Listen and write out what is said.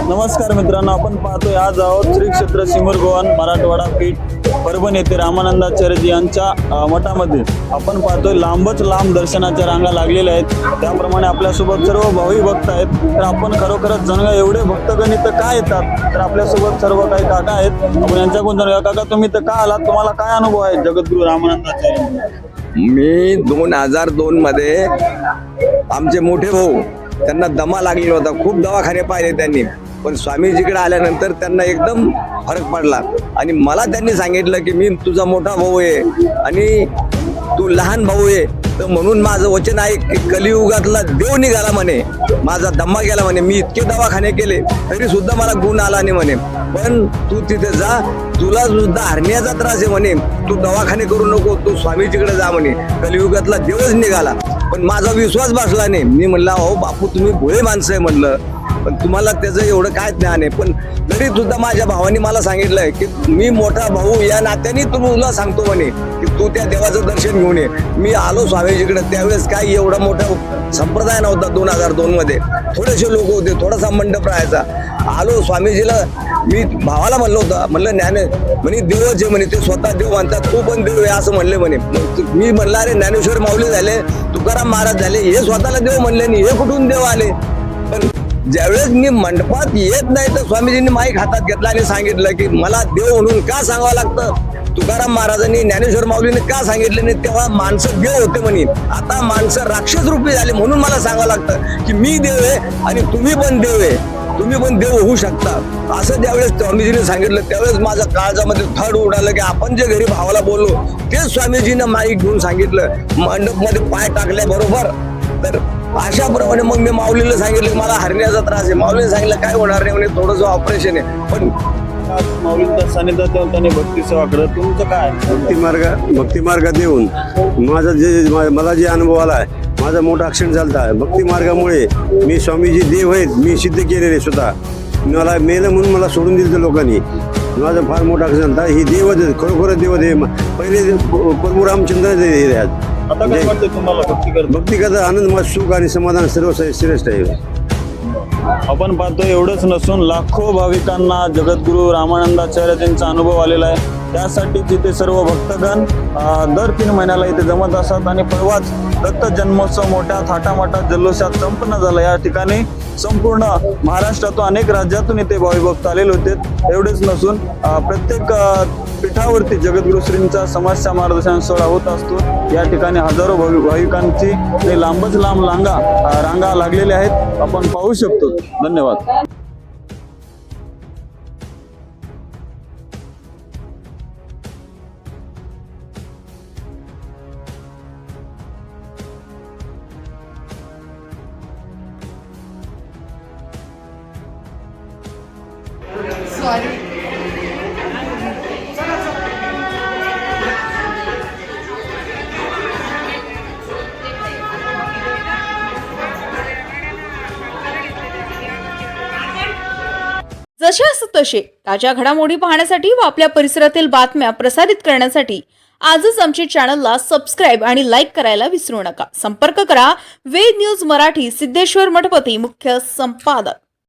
नमस्कार मित्रांनो, आपण पाहतोय आज आहोत श्री क्षेत्र सिमरगोवन मराठवाडा पीठ परभणी येथे रामानंदाचार्यजी यांच्या मठामध्ये. आपण पाहतोय लांबच लांब दर्शनाच्या रांगा लागलेल्या आहेत. त्याप्रमाणे आपल्यासोबत सर्व भावी भक्त आहेत. तर आपण खरोखरच जाणूया एवढे भक्तगण इथं का येतात. तर आपल्यासोबत सर्व काही काका आहेत. आपण यांच्याकडून जाणूया. काका, तुम्ही इथं का आलात? तुम्हाला काय अनुभव आहे जगद्गुरू रामानंदाचार्य? मी 2002 मध्ये आमचे मोठे भाऊ त्यांना दमा लागलेला होता. खूप दवाखाने पाहिले त्यांनी, पण स्वामीजीकडे आल्यानंतर त्यांना एकदम फरक पडला. आणि मला त्यांनी सांगितलं की मी तुझा मोठा भाऊ आहे आणि तू लहान भाऊ आहे, तर म्हणून माझं वचन आहे की कलियुगातला देव निघाला म्हणे, माझा दम्मा गेला म्हणे. मी इतके दवाखाने केले तरी सुद्धा मला गुण आला नाही म्हणे, पण तू तिथे जा, तुला सुद्धा हरण्याचा त्रास आहे म्हणे, तू दवाखाने करू नको, तू स्वामीजीकडे जा म्हणे, कलियुगातला देवच निघाला. पण माझा विश्वास बसला नाही. मी म्हणलं, अहो बापू, तुम्ही भोळे माणसं आहे म्हणलं, पण तुम्हाला त्याचं एवढं काय ज्ञान आहे. पण तरी सुद्धा माझ्या भावाने मला सांगितलंय की मी मोठा भाऊ या नात्याने तुला सांगतो म्हणे की तू त्या देवाचं दर्शन घेऊन ये. मी आलो स्वामीजीकडे. त्यावेळेस काय एवढा मोठा संप्रदाय नव्हता. 2002 मध्ये थोडेसे लोक होते, थोडासा मंडप राहायचा. आलो स्वामीजीला. मी भावाला म्हणलं होतं, म्हणलं ज्ञाने म्हणे देवच आहे म्हणे, ते स्वतः देव म्हणतात, तू पण देव आहे असं म्हणले म्हणे. मी म्हणलं, अरे ज्ञानेश्वर माऊली झाले, तुकाराम महाराज झाले, हे स्वतःला देव म्हणले नाही, हे कुठून देव आले? पण ज्यावेळेस मी मंडपात येत नाही तर स्वामीजींनी माईक हातात घेतला आणि सांगितलं की मला देव म्हणून का सांगावं लागतं. तुकाराम महाराजांनी, ज्ञानेश्वर माऊलीने का सांगितले नाही? तेव्हा माणसं देव होते म्हणे, आता माणसं राक्षस रूपी झाले, म्हणून मला सांगावं लागतं की मी देव आहे आणि तुम्ही पण देव आहे, तुम्ही पण देव होऊ शकता. असं ज्यावेळेस स्वामीजीने सांगितलं त्यावेळेस माझ्या काळजामध्ये थड उडालं की आपण जे घरी भावाला बोललो तेच स्वामीजीनं माईक घेऊन सांगितलं. मंडपमध्ये पाय टाकले बरोबर. तर अशाप्रमाणे मग मी माऊलीला सांगितलं की मला हरण्याचा त्रास आहे. माऊलीने सांगितलं काय होणार नाही म्हणे, थोडंसं ऑपरेशन आहे. पण माऊलींच्या सानिध्यात येऊन त्यांनी भक्ती सेवा करत. तुमचं काय? भक्ती मार्गात येऊन मला जे अनुभव आला आहे, माझा मोठा ॲक्सिडेंट झाला आहे. भक्ती मार्गामुळे मी स्वामीजी देव आहेत मी सिद्ध केलेले स्वतः. मला मेलं म्हणून मला सोडून दिलं लोकांनी. माझा फार मोठा ॲक्सिडेंट झाला. ही देवच खरोखर देवत आहे. पहिले प्रभू रामचंद्र आहेत. आता काय वाटतं तुम्हाला भक्ती करता आनंद, मत, सुख आणि समाधान सर्व श्रेष्ठ आहे. आपण पाहतो एवढंच नसून लाखो भाविकांना जगद्गुरू रामानंदाचार्यांचा अनुभव आलेला आहे. त्यासाठी तिथे सर्व भक्तगण दर 3 महिन्याला इथे जमत असतात. आणि परवाच दत्त जन्मोत्सव मोठ्या थाटामाटात जल्लोषात संपन्न झाला. या ठिकाणी संपूर्ण महाराष्ट्रातून अनेक राज्यातून इथे भाविभक्त आलेले होते. एवढेच नसून प्रत्येक पीठावरती जगद्गुरू श्रींचा समस्या मार्गदर्शन सोहळा होत असतो. या ठिकाणी हजारो भाविकांची लांबच लांब रांगा लागलेल्या आहेत, आपण पाहू शकतो. धन्यवाद. जशास तसे ताज्या घडामोडी पाहण्यासाठी व आपल्या परिसरातील बातम्या प्रसारित करण्यासाठी आजच आमच्या चॅनलला सबस्क्राईब आणि लाईक करायला विसरू नका. संपर्क करा वेद न्यूज मराठी, सिद्धेश्वर मठपती, मुख्य संपादक.